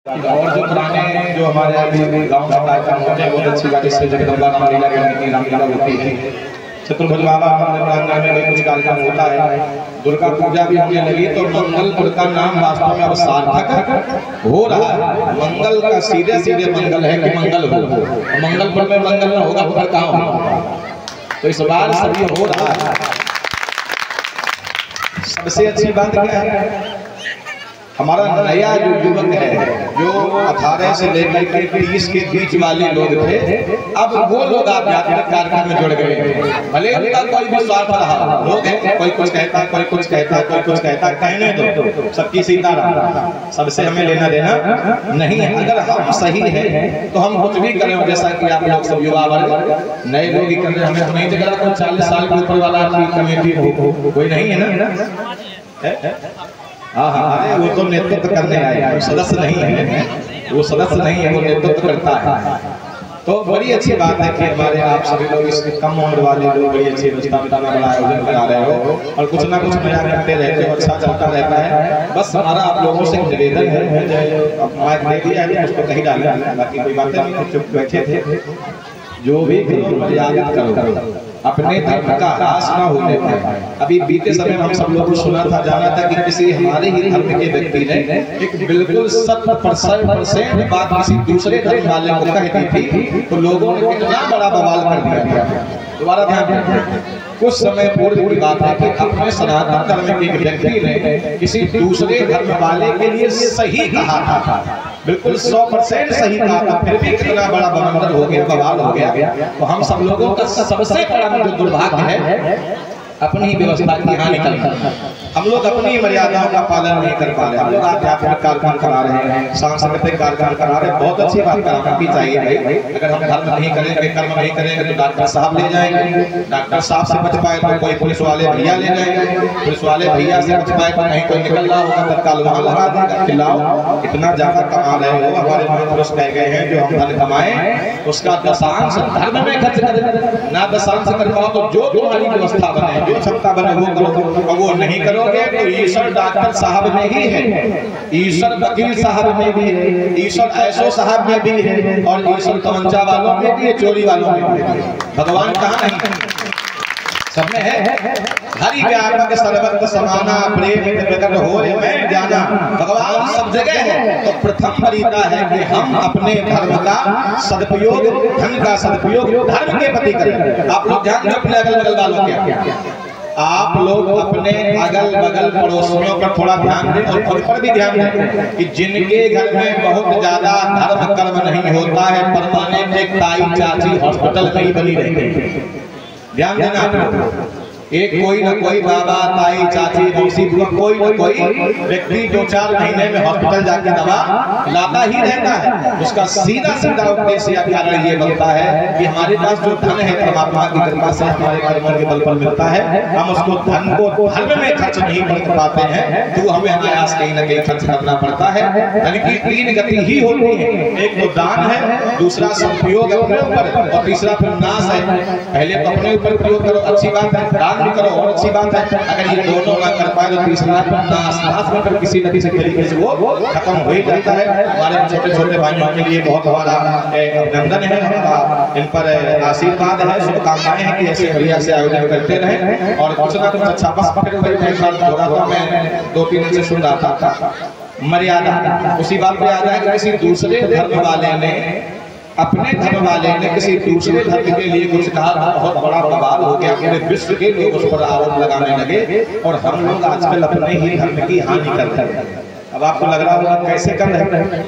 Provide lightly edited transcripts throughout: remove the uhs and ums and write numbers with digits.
और जो पुराने जो हमारे अभी गांव का कार्यक्रम होते हैं बहुत अच्छी बात इससे जगदम्बा रामलीला की रामलीला होती है। चतुर्भुज बाबा प्रांगण में भी कुछ कार्यक्रम होता है। दुर्गा पूजा भी होने लगी तो मंगलपुर का नाम वास्तव में अब सार्थक हो रहा है। मंगल का सीधे सीधे मंगल है कि मंगल हो, मंगलपुर में मंगल न होगा उधर कहाँ होगा। तो इस बार सभी हो रहा है। सबसे अच्छी बात क्या है, हमारा नया जो युवक है जो 18 से लेकर के 30 के बीच वाले लोग थे, अब वो लोग आध्यात्मिक कार्यक्रम में जुड़ गए। भले उनका कोई भी स्वार्थ रहा, लोग हैं कोई कुछ कहता है, कोई कुछ कहता है, कोई कुछ कहता है, कहने दो, सबकी सीताराम, सबसे हमें लेना देना नहीं है। अगर हम सही है तो हम कुछ भी करें, जैसा कि आप लोग सब युवा वर्ग नए लोग ही कर रहे हैं। हमें नहीं दिख रहा कोई 40 साल के ऊपर वाला आपकी कमेटी हो, कोई नहीं है ना। हाँ हाँ, अरे वो तो नेतृत्व करने आए, वो सदस्य नहीं है, वो सदस्य नहीं है, वो नेतृत्व करता है। तो बड़ी अच्छी बात है कि हमारे आप सभी लोग इस कम उम्र वाले लोग बड़ी अच्छी व्यवस्था बताना बड़ा आयोजन करा रहे हो और कुछ ना कुछ नया करते रहते हो, अच्छा चलता रहता है। बस हमारा आप लोगों से निवेदन है, अब माइक दे दिया है उसको कहीं डाला, बाकी कोई बातें नहीं, चुप बैठे थे। जो भी मर्यादा करो, अपने धर्म का ह्रास न होने पाए। अभी बीते समय हम सब लोगों को सुना था, जाना था कि किसी हमारे ही धर्म के व्यक्ति ने एक बिल्कुल 100% बात किसी दूसरे धर्म वाले को कह दी थी, तो लोगों ने कितना बड़ा बवाल कर दिया। दोबारा ध्यान दें, कुछ समय पूर्व की बात है कि अपने सनातन धर्म के एक व्यक्ति ने किसी दूसरे धर्म वाले के लिए सही कहा था, बिल्कुल 100% सही कहा था, फिर भी कितना बड़ा बवंडर हो गया, बवाल हो गया। तो हम सब लोगों का सबसे बड़ा जो दुर्भाग्य है, अपनी ही व्यवस्था की हानि करना। हम लोग अपनी मर्यादाओं का पालन नहीं कर पा रहे। हम लोग आध्यात्मिक कार्यक्रम करा रहे हैं, सांस्कृतिक कार्यक्रम करा रहे हैं, बहुत अच्छी बात कराना भी चाहिए भाई। अगर हम धर्म नहीं करेंगे, कर्म नहीं करेंगे तो डॉक्टर साहब ले जाएंगे, डॉक्टर साहब से बच पाए तो कोई पुलिस वाले भैया ले जाएंगे, पुलिस वाले भैया से बच पाए तो कहीं कोई निकल रहा होगा तत्काल वहां लगा देगा। खिलाओ, इतना ज्यादा कमा रहे हो, हमारे महापुरुष कह गए हैं जो हम धन कमाएं उसका दशांश धर्म में खर्च करें, ना दशांश कर पाओ तो जो तुम्हारी व्यवस्था बने, जो क्षमता बने वो करो, वो नहीं करोगे तो ईश्वर डॉक्टर साहब में ही है, ईश्वर वकील साहब में भी है, ईश्वर ऐसो साहब में भी है, और ईश्वर तमंचा वालों में भी है, चोरी वालों में भी है। भगवान कहाँ नहीं, सब में है। हरि व्यापक सर्वत्र समाना प्रेम प्रकट हो रे मैं जाना, भगवान सब जगह है। तो प्रथम फरीदा है कि हम अपने धर्म का सदुपयोग, धन का सदुपयोग धर्म के प्रति करें। आप लोग ध्यान दें अपने अगल बगल वालों के, आप लोग अपने अगल बगल पड़ोसियों पर थोड़ा ध्यान दें और खुद पर भी ध्यान दें कि जिनके घर में बहुत ज्यादा धर्म कर्म नहीं होता है, परमानेंट एक ताई चाची हॉस्पिटल में ही बनी रहती है। ध्यान देना आप, एक कोई न कोई बाबा ताई चाची मौसी बुआ कोई न कोई व्यक्ति जो 4 महीने में हॉस्पिटल जाके दवा लाता ही रहता है। उसका सीधा सीधा उद्देश्य या कारण ये बनता है कि हमारे पास जो धन है परमात्मा की कृपा से हमारे कर्मों के बल पर मिलता है, हम उसको धन को धर्म में खर्च नहीं कर पाते हैं तो हमें अनायास कहीं न कहीं खर्च करना पड़ता है। धन की 3 गति ही होती है, एक तो दान है, दूसरा सदुपयोग अपने ऊपर और तीसरा फिर नाश है। पहले तो अपने ऊपर प्रयोग करो, अच्छी बात है, दान भी करो और अच्छी बात है। अगर ये दोनों ना कर पाए तो तीसरा नाश में फिर किसी न किसी तरीके से वो खत्म हो ही जाता है। हमारे छोटे छोटे भाइयों के लिए बहुत बड़ा अभिनंदन है, इन पर आशीर्वाद है, शुभकामनाएं हैं कि ऐसे बढ़िया से आयोजन करते रहे और कुछ ना कुछ अच्छा। बस मैं 2-3 दिन से सुन रहा था मर्यादा, उसी बात पे याद है कि किसी दूसरे धर्म वाले ने, अपने धर्म वाले ने किसी दूसरे धर्म के लिए कुछ कहा, बहुत बड़ा बवाल हो गया, पूरे विश्व के लोग उस पर आरोप लगाने लगे और हम लोग आजकल अपने ही धर्म की हानि करते हैं। अब आपको लग रहा होगा कैसे कर रहे हैं,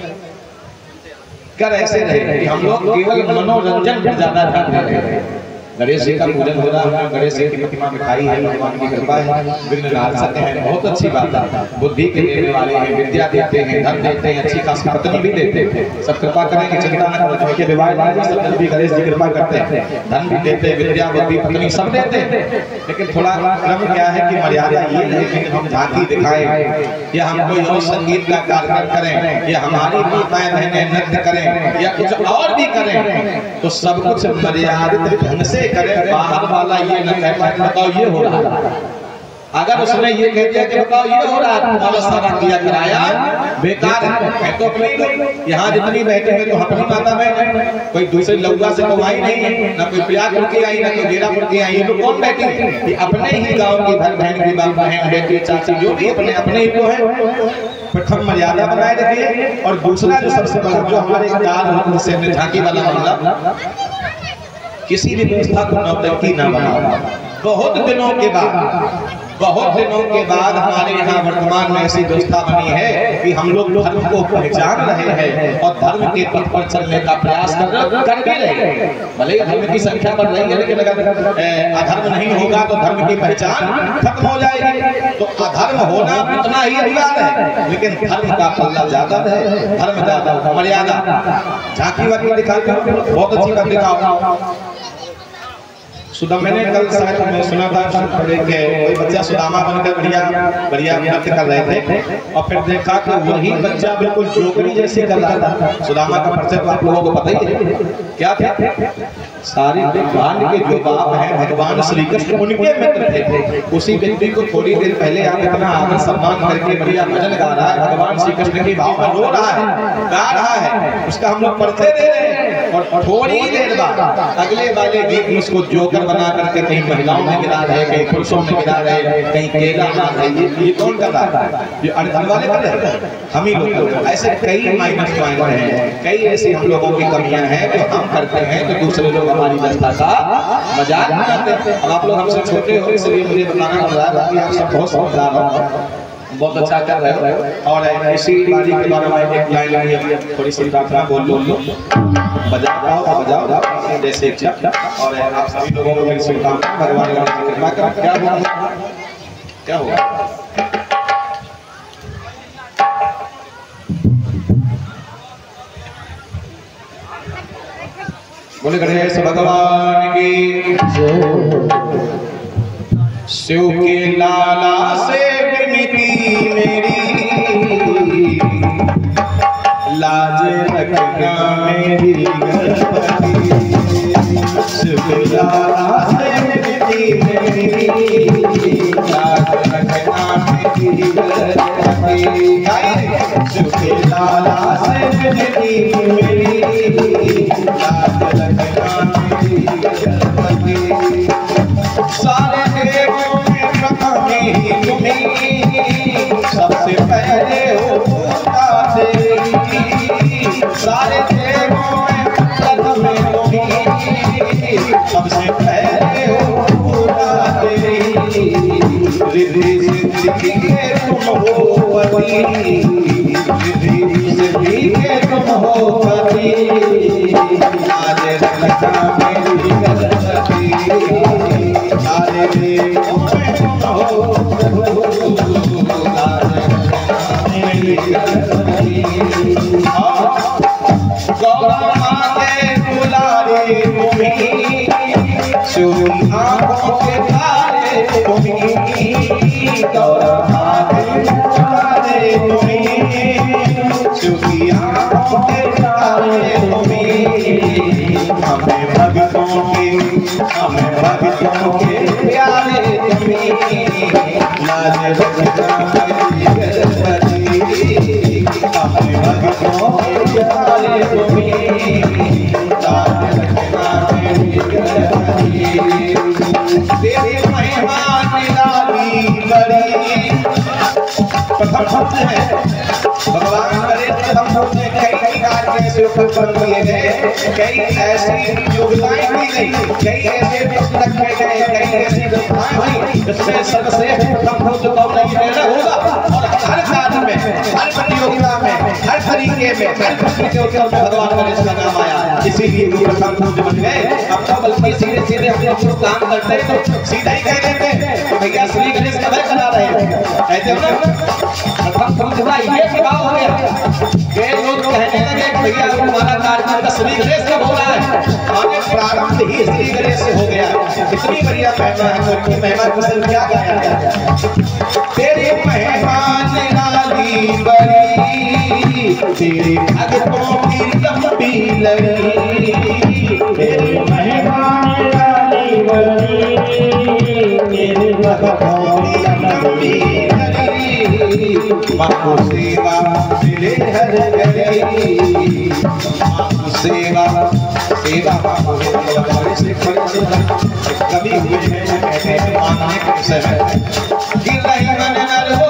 कर ऐसे रहे कि हम लोग केवल मनोरंजन पर ज्यादा ध्यान दे रहे हैं। गणेश जी का पूजन हो रहा है, गणेश जी की प्रतिमा मिठाई है, भगवान की कृपा है, विघ्न नाशक है, बहुत अच्छी बात है। बुद्धि के देने वाले हैं, विद्या देते हैं, धन देते हैं, अच्छी खासी पत्नी भी देते हैं। सब कृपा करेंगे, चिंता न करो, जिनके विवाह सब भी गणेश जी कृपा करते हैं, धन भी देते हैं, विद्या बुद्धि पत्नी सब देते हैं। लेकिन थोड़ा क्रम क्या है कि मर्यादा ये है कि हम झांकी दिखाएं या हम कोई और संगीत का कार्यक्रम करें या हमारी माताएं बहनें नृत्य करें या कुछ और भी करें तो सब कुछ मर्यादित ढंग से करें। बाहर वाला ये न कह पाए बताओ ये हो रहा है, अगर उसने ये कह दिया कि बताओ ये हो रहा है, तुम्हारा सारा किया कराया बेकार है तो अपनी यहाँ जितनी बैठे हैं तो अपनी माता बैठे, कोई दूसरे लौगा से तो आई नहीं है, ना कोई प्रयागपुर की आई, ना कोई गेरापुर की आई, ये तो कौन बैठी है? अपने ही गाँव की भाई बहन की बाप बहन बेटी चाची जो भी अपने अपने ही को है, प्रथम मर्यादा बनाए रखिए। और दूसरा जो सबसे बड़ा जो हमारे काल से झांकी वाला मामला, किसी भी व्यवस्था को नौटंकी ना बनाओ। बहुत दिनों के बाद हमारे यहाँ वर्तमान में ऐसी व्यवस्था बनी है कि हम लोग धर्म को पहचान रहे हैं और धर्म के पथ पर चलने का प्रयास कर भी रहे हैं। भले ही धर्म की संख्या बढ़ रही है, लेकिन अगर अधर्म नहीं होगा तो धर्म की पहचान खत्म हो जाएगी। तो अधर्म होना उतना ही अधिकार है, लेकिन धर्म का पल्ला ज्यादा है, धर्म ज्यादा मर्यादा। झांकी वाकी दिखाते हो, बहुत अच्छी बात दिखाओ। मैंने कल शायद में सुना था कोई बच्चा सुदामा बनकर बढ़िया नृत्य कर रहे थे, और फिर देखा कि वही बच्चा बिल्कुल जोकरी जैसे कर रहा था। सुदामा का परिचय तो आप लोगों को पता ही है क्या था। सारे ब्रह्मांड के जो बाप हैं भगवान श्री कृष्ण उनके मित्र थे। उसी व्यक्ति को थोड़ी देर पहले आप इतना आदर सम्मान करके बढ़िया भजन गा रहा है, भगवान श्री कृष्ण के भाव में रो रहा है, गा रहा है, उसका हम लोग परिचय दे रहे हैं। और थोड़ी देर बाद अगले वाले गीत में उसको जोकर बना करके कहीं महिलाओं में गिरा रहे, कहीं पुरुषों में गिरा रहे, कहीं केला बना रहे। ये कौन कर रहा है? ये अर्धन वाले कर रहे हैं, हम ही लोग। ऐसे कई माइनस पॉइंट हैं, कई ऐसी हम लोगों की कमियां हैं जो हम करते हैं तो दूसरे लोग हमारी व्यवस्था का मजाक उड़ाते हैं। अब आप लोग हमसे छोटे हो इसलिए मुझे बताना पड़ रहा है, बाकी आप सब बहुत समझदार हो, बहुत अच्छा कर रहे हो। और इसी बारी के बारे में एक लाइन थोड़ी सी प्रार्थना बोल लो, बजाओ जैसे इच्छा। और आप सभी लोगों को मेरी शुभकामनाएं, भगवान की कृपा करें। क्या होगा बोले गणेश भगवान की शिव के लाला से विनती मेरी, लाज रखना मेरी गणपति। शिव के लाला से विनती मेरी, लाज रखना मेरी गणपति। शिव के लाला से विनती मेरी, लाज रखना मेरी गणपति। सारे देवों में प्रथम ही तुम्हीं, सबसे पहले हो पूजा देवी। सारे देवों में प्रथम तुम्हीं, सबसे पहले हो पूजा देवी। रिद्धि सिद्धि के तुम हो पति, रिद्धि सिद्धि के तुम हो पति। आज रखना मेरी गणपति, सारे देवों में तुम हो मेरी गणपति। गौरा माँ के दुलारे तुम्हीं, शिव आँखों के तारे तुम्हीं। गौरा माँ के दुलारे तुम्हीं, शिव की आँखों के तारे तुम्हीं। हमें भक्तों के प्यारे तुम्हीं, लाज रखना मेरी गणपति। हमें भक्तों के प्यारे तुम्हीं, लाज रखना मेरी गणपति। तेरी महिमा निराली बड़ी। प्रथम शब्द है भगवान करे प्रथम शब्द में कई प्रकार के ऐसे उपक्रम किए गए, कई ऐसी योगदाएं की गई, कई ऐसे पुस्तक किए गए, कई ऐसी व्यवस्थाएं हुई जिसमें सर्वश्रेष्ठ प्रथम शब्द कौन नहीं देना होगा। और हर कार्य में, हर प्रतियोगिता में, हर तरीके में, हर प्रतियोगिता में भगवान गणेश का नाम आया, इसीलिए वो प्रथम शब्द बन गए। अब तो बल्कि सीधे सीधे हम लोग काम करते हैं तो सीधा ही कह देते हैं भैया श्री गणेश का भय करा रहे हैं, कहते हो ना। प्रथम शब्द ये प्रभाव हो गया, कई लोग कहने लगे भैया हमारा कार्यक्रम का श्री गणेश कब हो रहा है, हमें प्रारंभ ही श्री गणेश से हो गया। इतनी बढ़िया महिमा है, तो इनकी महिमा को सिर्फ क्या गाया जाए। तेरी महिमा निराली बड़ी, तेरे भक्तों की लंबी लड़ी। तेरी महिमा निराली बड़ी, तेरे भक्तों की मांगो सेवा मिले हर घड़ी। मांगो सेवा सेवा मांगो बड़े से कभी हुए हैं कहते हैं मांगने के विषय में कि नहीं मन नर हो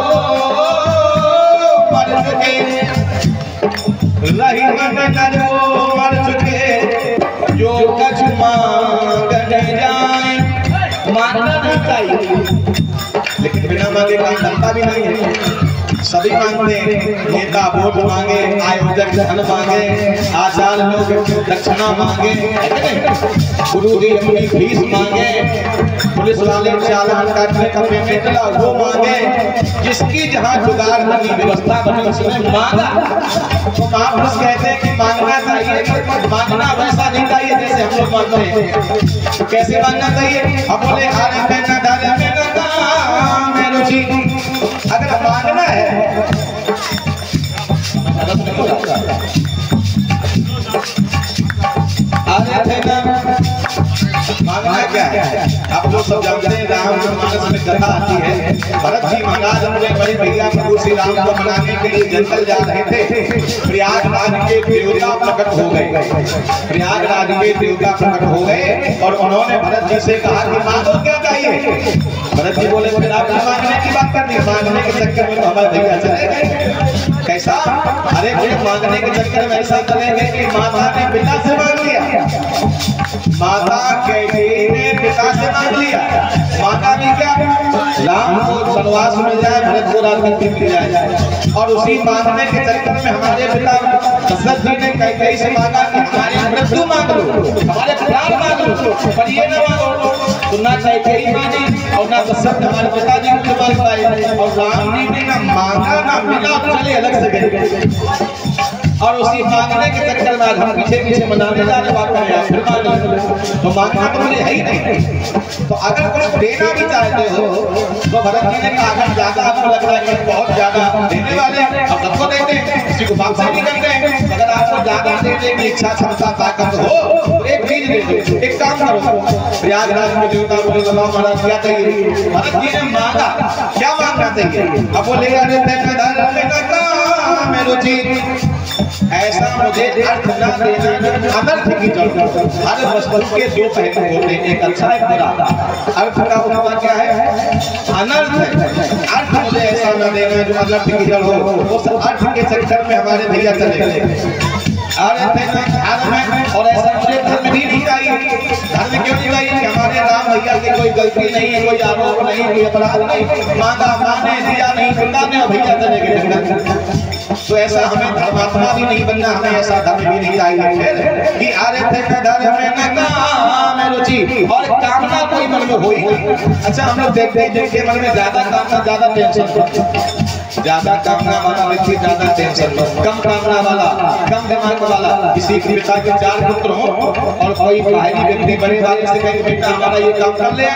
मर चुके, रही मन नर हो मर चुके, जो कछ मांगने जाए मांगना नहीं चाहिए, लेकिन बिना मांगे काम बनता भी नहीं है। सभी मांगते हैं, नेता वोट मांगे, आयोजक धन मांगे, आचार्य लोग दक्षिणा मांगे, गुरु जी अपनी फीस मांगे, पुलिस वाले चालान काटने का पेमेंट ला वो मांगे, जिसकी जहाँ जुगाड़ बनी व्यवस्था बनी उसने मांगा। तो महापुरुष कहते हैं कि मांगना चाहिए, मांगना वैसा नहीं चाहिए जैसे हम लोग मांगते हैं। तो कैसे मांगना चाहिए? हम बोले हारे पहना डाले में ना रुचि, अगर मांगना है मांगना क्या है? आप लोग सब जानते हैं रामचरितमानस में कथा आती है, भरत जी महाराज अपने बड़े भैया प्रभु श्री राम को मनाने के लिए जंगल जा रहे थे। प्रयागराज के देवता प्रकट हो गए, प्रयागराज के देवता प्रकट हो गए और उन्होंने भरत जी से कहा कि मांगो क्या चाहिए? भरत जी बोले फिर आप मांगने की बात करनी, मांगने के चक्कर में तो हमारे भैया चले गए। कैसा? अरे मांगने के चक्कर में ऐसा चलेंगे कि माता ने पिता से मांग लिया, माता कैकेयी ने पिता से मांग लिया, माता भी क्या राम को वनवास मिल जाए, भरत को राजगद्दी मिल जाए, और उसी मांगने के चक्कर में हमारे पिता दशरथ जी ने कैकेयी से मांगा कि हमारी मृत्यु मांग लो, हमारे प्राण मांग लो, पर ये न मांगो। तो ना कैकेयी मांगी और ना दशरथ हमारे पिताजी को मांग पाए, और राम जी ने ना मांगा ना मिला, चले अलग से गए। और उसी मांगने के चक्कर में हम पीछे पीछे मनाने जाने वाले हैं, फिर मांगना तो मांगना तो मुझे है ही नहीं। तो अगर कुछ देना भी चाहते हो तो भरत जी ने कहा अगर ज्यादा आपको लग रहा है कि बहुत ज्यादा देने वाले अब सबको देते हैं, किसी को वापस नहीं करते हैं, अगर आपको ज्यादा देने की इच्छा क्षमता ताकत हो तो एक चीज दे दो, एक काम करो। प्रयागराज में देवता बोले बताओ महाराज क्या चाहिए? भरत जी ने मांगा, क्या मांगना चाहिए? अब बोले रुचि ऐसा मुझे अर्थ न देना अनर्थ की जरूरत। हर वस्तु के दो पहलू होते हैं, एक अच्छा एक बुरा। अर्थ का होना क्या है? अनर्थ है। अर्थ मुझे ऐसा न देना जो अनर्थ की जरूरत हो, उस अर्थ के चक्कर में हमारे भैया चले गए। और ऐसा मुझे धर्म भी नहीं चाहिए। धर्म क्यों नहीं चाहिए? कि हमारे राम भैया की कोई गलती नहीं है, कोई आरोप नहीं, कोई अपराध नहीं, मांगा माने दिया नहीं, पिता ने भैया चले गए। तो ऐसा हमें धर्मात्मा भी नहीं बनना, हमें ऐसा धर्म भी नहीं चाहिए कि आरे थे धर्म में न काम रुचि और कामना कोई मन में हो ही नहीं। अच्छा हम लोग देखते हैं जिनके मन में ज्यादा कामना ज्यादा टेंशन, ज्यादा कामना वाला व्यक्ति ज्यादा टेंशन, कम कामना वाला कम दिमाग वाला। किसी के पिता के 4 पुत्र हो और कोई बाहरी व्यक्ति बड़े वाले से कहे बेटा हमारा ये काम कर ले,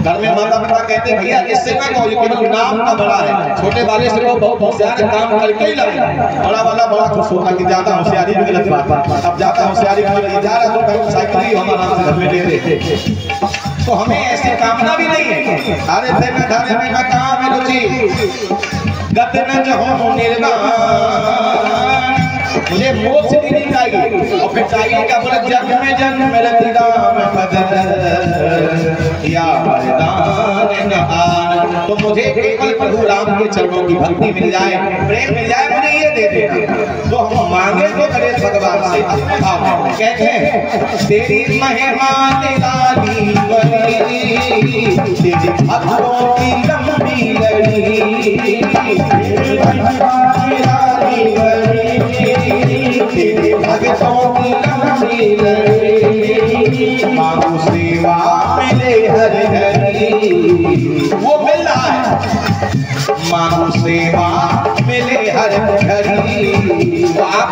घर में माता पिता कहते हैं भैया इससे ना कहो, ये केवल नाम का बड़ा है, छोटे वाले से बहुत होशियार काम करके ही लगे। बड़ा वाला बड़ा खुश होता कि ज्यादा होशियारी भी गलत बात है, अब ज्यादा होशियारी जा रहा तो साइकिल ही हमारा घर में दे देते। तो हमें ऐसी कामना भी नहीं है। अरे थे न धर्म में न काम रुचि गत न जहो निर्वाण, मुझे मोक्ष भी नहीं चाहिए। और फिर चाहिए क्या? बोले जग में जन्म रति राम या वरदान आन। तो मुझे केवल प्रभु राम के चरणों की भक्ति मिल जाए, प्रेम मिल जाए, मुझे ये दे देना। तो हम मांगे तो गणेश भगवान से। कहते हैं तेरी महिमा निराली बड़ी, तेरी भक्तों की लंबी लड़ी, तेरे भक्तों की लंबी लड़ी, मांगो सेवा मिले हर घड़ी। वो मिल रहा है, मांगो सेवा मिले हर घड़ी। तो आप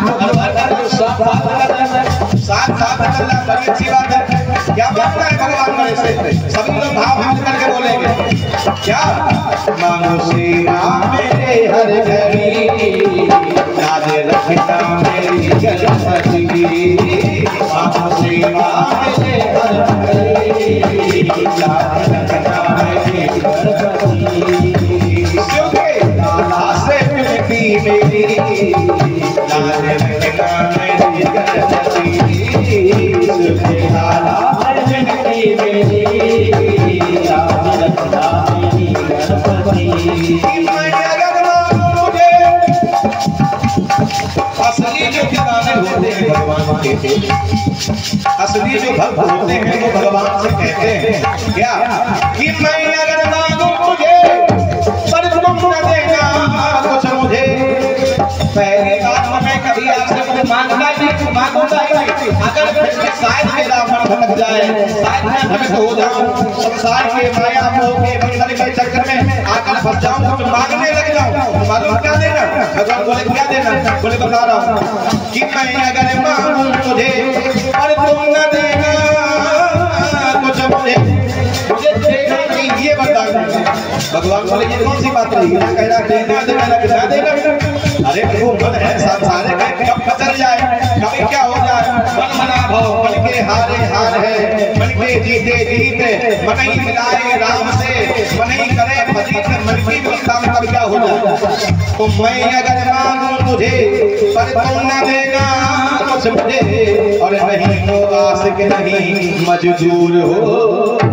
साथ साथ बड़ी अच्छी बात है। क्या बात है भगवान बड़े से सभी लोग भाव भाव करके बोलेंगे क्या? मांगो सेवा मेरे हर घड़ी, याद रखना मेरी गणपति। मांगो सेवा मेरे हर घड़ी, याद रखना मेरी गणपति। मेरी गणपति सुखे लाला विनती मेरी आज रखना मेरी गणपति। असली जो दीवाने होते हैं भगवान के, असली जो भक्त होते हैं वो भगवान से कहते हैं क्या कि मैं अगर मांगू तुझे पर तुम न देना कुछ मुझे। पहली बात मैं कभी आपसे कुछ मांगना ही मांगूंगा ही नहीं, अगर शायद मेरा मन भटक जाए, शायद मैं भ्रमित हो जाऊं, संसार के माया मोह के बंधन के चक्कर में आकर फंस जाऊं, कुछ मांगने लग जाऊं, मालूम क्या देना? भगवान बोले क्या देना? बोले बता रहा हूं कि मैं अगर मांगू तुझे और तुम न देना कुछ मुझे देना नहीं, ये बता। भगवान बोले ये कौन सी बात रही? कह रहा देना देना ना देना। अरे वो मन है संसार का, कब बदल जाए, कभी क्या हो जाए। मन मना भाव मन के हारे हार है, मन के जीते जीत, मन ही मिलाए राम से, मन ही करे फजीत, मन की काम कब क्या हो जाए। तो मैं अगर मांगू तुझे पर तुम न देना कुछ मुझे, और नहीं तो आशिक नहीं मजदूर हो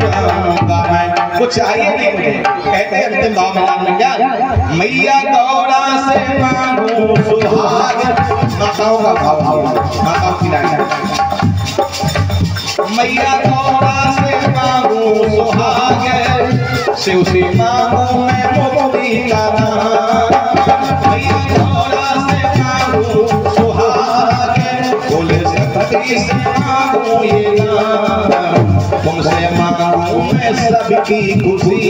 जाऊंगा मैं। कुछ चाहिए नहीं मुझे, कहते अंतिम भाव में लाल क्या मैया गौरा से मांगू सुहाग। माताओं का भाव, माताओं की लाइन, मैया गौरा से मांगू सुहाग, शिव से मांगू मैं मुक्ति का नाम। मैया गौरा से मांगू सुहाग, बोले शक्ति से मांगू ये नाम। तुमसे मांगू मैं सबकी खुशी।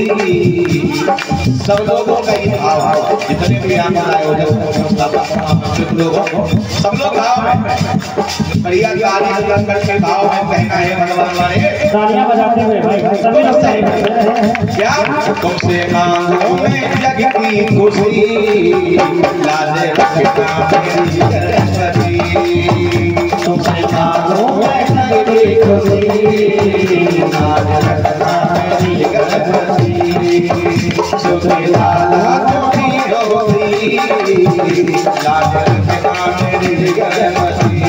सब लोगों का ही भाव है, जितने भी यहाँ पर आए हो लोगों, सब लोग भाव में बढ़िया गाली करके भाव में कहना है भगवान हमारे तालियां बजाते हुए भाई सभी लोग क्या तुमसे मांगू मैं जग की खुशी, लाज रखना मेरी गणपति। तुमसे मांगू मैं जग की खुशी, लाज रखना मेरी गणपति। सुखे लाला तुम्ही होती, लाज रखना मेरी गणपति।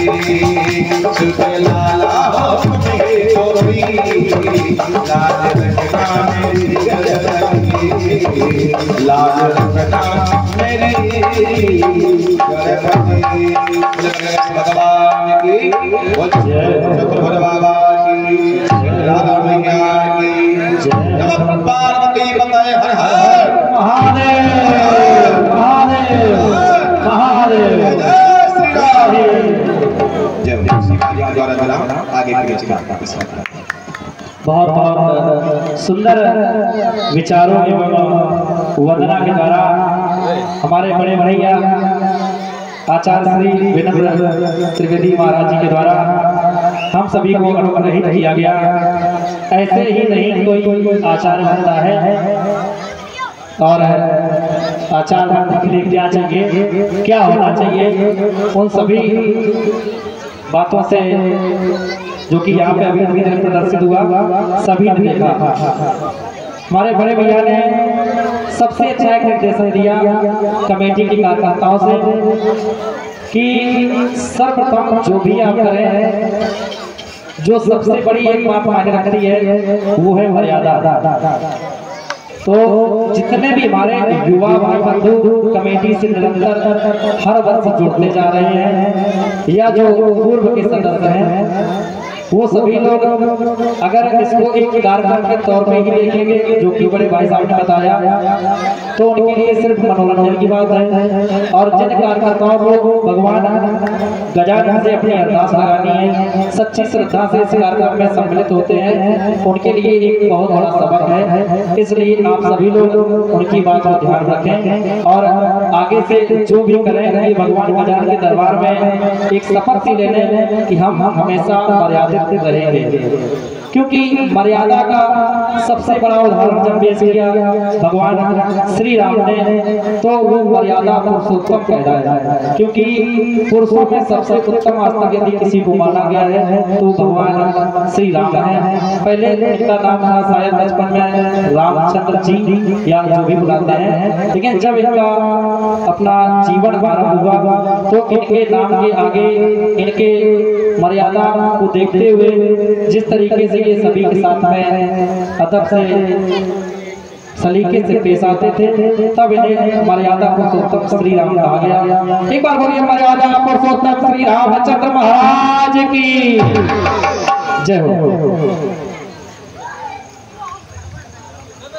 सुखे लाला तुम्ही होती, लाज रखना मेरी गणपति। लाज रखना मेरी गणपति। भगवान की चतुर्भुज बाबा की, राधा मैया की, नमः पार्वती पतये हर हर महादेव महादेव महादेव। जय श्री राम द्वारा चला आगे के लिए बहुत बहुत सुंदर विचारों एवं वंदना के द्वारा हमारे बड़े भैया आचार्य श्री विनम्र त्रिवेदी महाराज जी के द्वारा हम सभी को अनुग्रहित किया गया। ऐसे ही नहीं कोई आचार्य बनता है, और आचार्य बनने के लिए क्या चाहिए, क्या होना चाहिए, उन सभी बातों से जो कि यहाँ पे अभी प्रदर्शित हुआ सभी ने देखा। हमारे बड़े भैया ने सबसे अच्छा एक निर्देशन दिया कमेटी के कार्यकर्ताओं से कि सर्वप्रथम जो भी आप करें, जो सबसे बड़ी एक बात मायने रखती है वो है मर्यादा। तो जितने भी हमारे युवा भाई बंधु कमेटी से निरंतर हर वर्ष जुड़ते जा रहे हैं, या जो पूर्व के सदस्य हैं, वो सभी लोग अगर इसको एक कार्यक्रम के तौर पे ही देखेंगे, जो कि बड़े भाई साहब ने बताया, तो उनके लिए सिर्फ मनोरंजन की बात है। और जिन कार्यकर्ताओं को भगवान गजानन से अपनी अरदास लगानी है, सच्ची श्रद्धा से इस कार्यक्रम में सम्मिलित होते हैं, उनके लिए एक बहुत बड़ा सबक है। इसलिए आप सभी लोग उनकी बात को ध्यान रखें और आगे से जो भी करें ये भगवान गजानन के दरबार में एक शपथ सी ले लें कि हम हमेशा मर्यादित रहेंगे, क्योंकि मर्यादा का सबसे बड़ा उदाहरण जब पेश किया भगवान श्री राम ने, तो वो मर्यादा पुरुषोत्तम कहलाया है, क्योंकि पुरुषों में सबसे सबसे उत्तम आस्तिक यदि किसी को माना गया है तो भगवान श्री राम है। पहले इनका नाम था शायद बचपन में रामचंद्र जी या जो भी बुलाते हैं, लेकिन जब इनका अपना जीवन आरंभ हुआ तो इनके नाम के आगे इनके मर्यादा को देखते हुए जिस तरीके से ये सभी के साथ में अदब से सलीके से पेश आते थे, तब इन्हें मर्यादा पुरुषोत्तम श्री राम कहा गया। एक बार बोलिए मर्यादा पुरुषोत्तम श्री रामचंद्र महाराज की जय हो।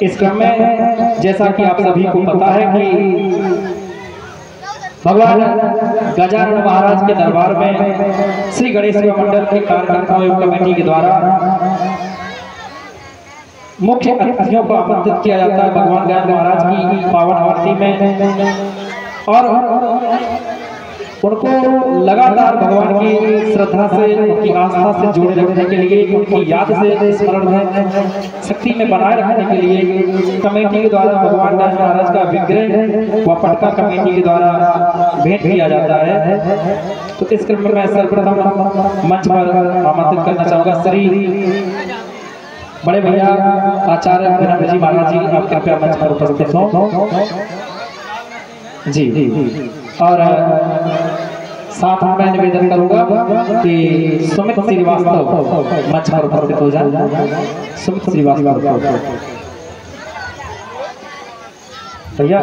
इस क्रम में जैसा कि आप सभी को पता है कि भगवान गजानन महाराज के दरबार में श्री गणेश सेवा मंडल के कार्यकर्ताओं एवं कमेटी के द्वारा मुख्य अतिथियों को आमंत्रित किया जाता है भगवान गजानन महाराज की पावन आरती में, और उनको लगातार भगवान की श्रद्धा से, उनकी आस्था से जोड़े रखने के लिए, उनकी याद से स्मरण में शक्ति में बनाए रखने के लिए कमेटी के द्वारा भगवान गजानन महाराज का विग्रह व पटका कमेटी के द्वारा भेंट किया जाता है। तो इस क्रम में मैं सर्वप्रथम मंच पर आमंत्रित करना चाहूँगा श्री बड़े भैया आचार्य विनम्र जी महाराज जी, आप कृपया मंच पर उपस्थित हो जी। और साथ में मैं निवेदन करूंगा कि सुमित श्रीवास्तव मंच पर उपस्थित हो जाए। सुमित श्रीवास्तव भैया